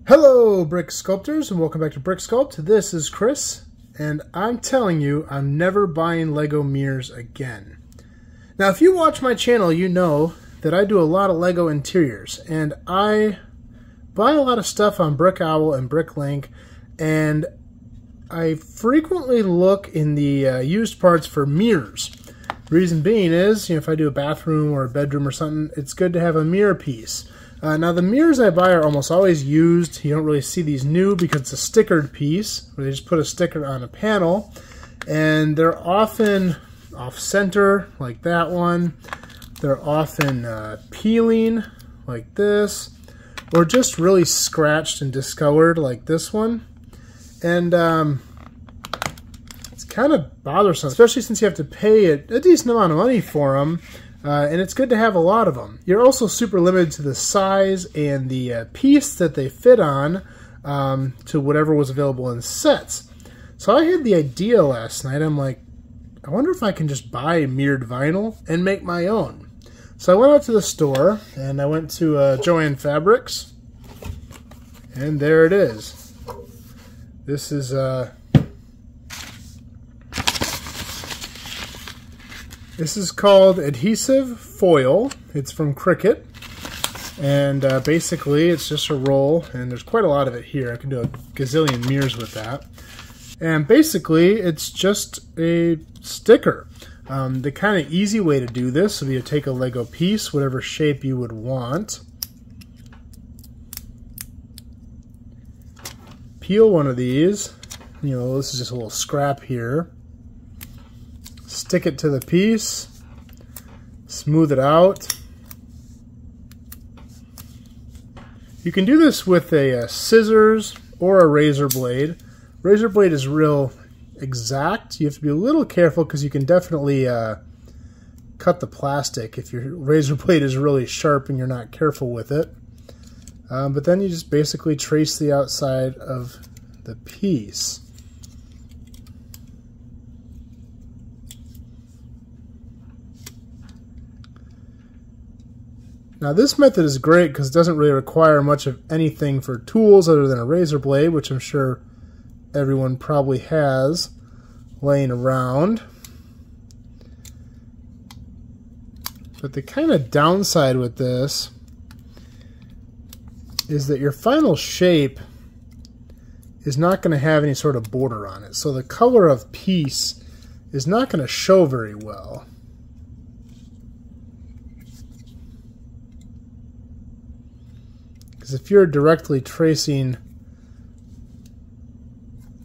Hello brick sculptors and welcome back to Brick Sculpt. This is Chris and I'm telling you I'm never buying Lego mirrors again. Now if you watch my channel you know that I do a lot of Lego interiors and I buy a lot of stuff on Brick Owl and Bricklink, and I frequently look in the used parts for mirrors. Reason being is, if I do a bathroom or a bedroom or something, it's good to have a mirror piece. Now the mirrors I buy are almost always used. You don't really see these new because it's a stickered piece, where they just put a sticker on a panel, and they're often off-center, like that one. They're often peeling, like this, or just really scratched and discolored, like this one. And it's kind of bothersome, especially since you have to pay a decent amount of money for them. And it's good to have a lot of them. You're also super limited to the size and the piece that they fit on to whatever was available in sets. So I had the idea last night. I'm like, I wonder if I can just buy mirrored vinyl and make my own. So I went out to the store and I went to Jo-Ann Fabrics, and there it is. This is This is called adhesive foil. It's from Cricut, and basically it's just a roll, and there's quite a lot of it here. I can do a gazillion mirrors with that. And basically it's just a sticker. The kind of easy way to do this would be to take a Lego piece, whatever shape you would want, peel one of these. This is just a little scrap here. Stick it to the piece, smooth it out. You can do this with a scissors or a razor blade. Razor blade is real exact. You have to be a little careful because you can definitely cut the plastic if your razor blade is really sharp and you're not careful with it. But then you just basically trace the outside of the piece. Now this method is great because it doesn't really require much of anything for tools other than a razor blade, which I'm sure everyone probably has laying around. But the kind of downside with this is that your final shape is not going to have any sort of border on it. So the color of piece is not going to show very well. Because if you're directly tracing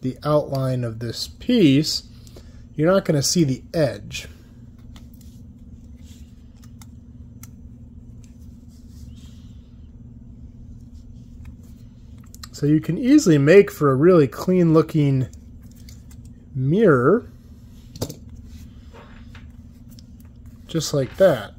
the outline of this piece, you're not going to see the edge. So you can easily make for a really clean looking mirror, just like that.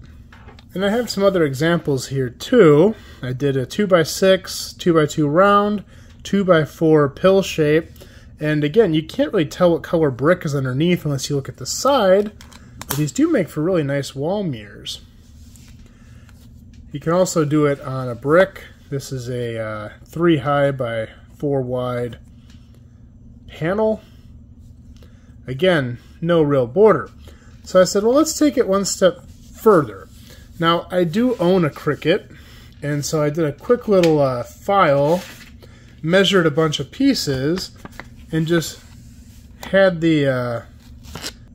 And I have some other examples here too. I did a 2x6, 2x2 round, 2x4 pill shape. And again, you can't really tell what color brick is underneath unless you look at the side. But these do make for really nice wall mirrors. You can also do it on a brick. This is a 3 high by 4 wide panel. Again, no real border. So I said, well, let's take it one step further. Now, I do own a Cricut, and so I did a quick little file, measured a bunch of pieces, and just had the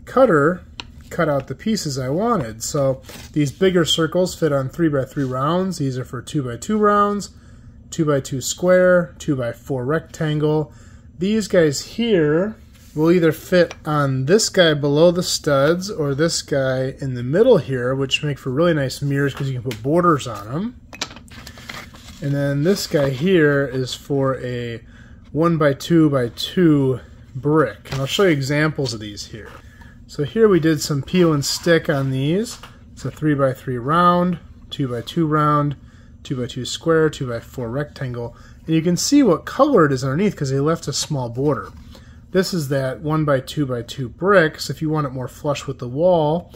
cutter cut out the pieces I wanted. So these bigger circles fit on 3x3 rounds. These are for 2x2 rounds, 2x2 square, 2x4 rectangle. These guys here will either fit on this guy below the studs or this guy in the middle here, which make for really nice mirrors because you can put borders on them. And then this guy here is for a 1x2x2 brick. And I'll show you examples of these here. So here we did some peel and stick on these. It's a 3x3 round, 2x2 round, 2x2 square, 2x4 rectangle. And you can see what color it is underneath because they left a small border. This is that 1x2x2 brick, so if you want it more flush with the wall,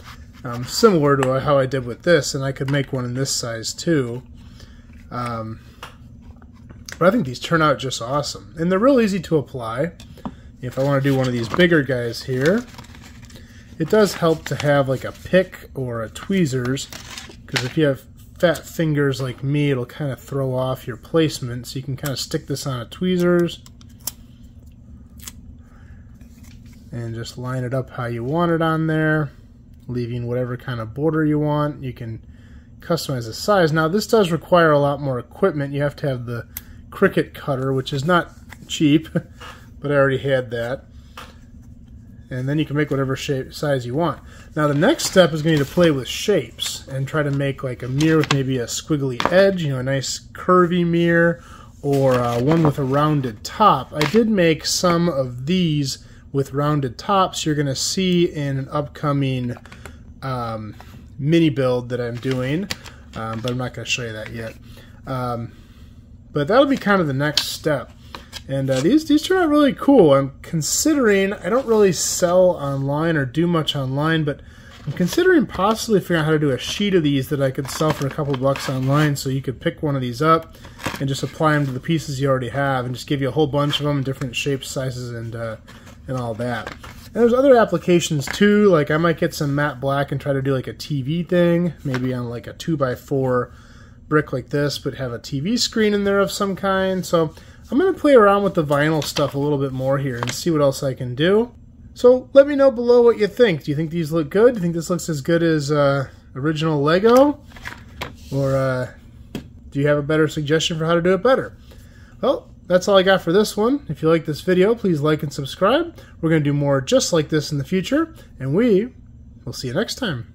similar to how I did with this, and I could make one in this size too. But I think these turn out just awesome. And they're real easy to apply. If I want to do one of these bigger guys here, it does help to have like a pick or a tweezers, because if you have fat fingers like me, it'll kind of throw off your placement. So you can kind of stick this on a tweezers and just line it up how you want it on there, leaving whatever kind of border you want. You can customize the size. Now this does require a lot more equipment. You have to have the Cricut cutter, which is not cheap, but I already had that. And then you can make whatever shape size you want. Now the next step is going to be to play with shapes and try to make like a mirror with maybe a squiggly edge, you know, a nice curvy mirror, or one with a rounded top. I did make some of these with rounded tops. You're going to see in an upcoming mini build that I'm doing, but I'm not going to show you that yet. But that'll be kind of the next step. And these turn out really cool. I'm considering, I don't really sell online or do much online, but I'm considering possibly figuring out how to do a sheet of these that I could sell for a couple bucks online, so you could pick one of these up and just apply them to the pieces you already have and just give you a whole bunch of them in different shapes, sizes, and all that. And there's other applications too, like I might get some matte black and try to do like a TV thing, maybe on like a 2x4 brick like this, but have a TV screen in there of some kind. So I'm going to play around with the vinyl stuff a little bit more here and see what else I can do. So let me know below what you think. Do you think these look good? Do you think this looks as good as original Lego? Or do you have a better suggestion for how to do it better? Well, that's all I got for this one. If you like this video, please like and subscribe. We're going to do more just like this in the future, and we will see you next time.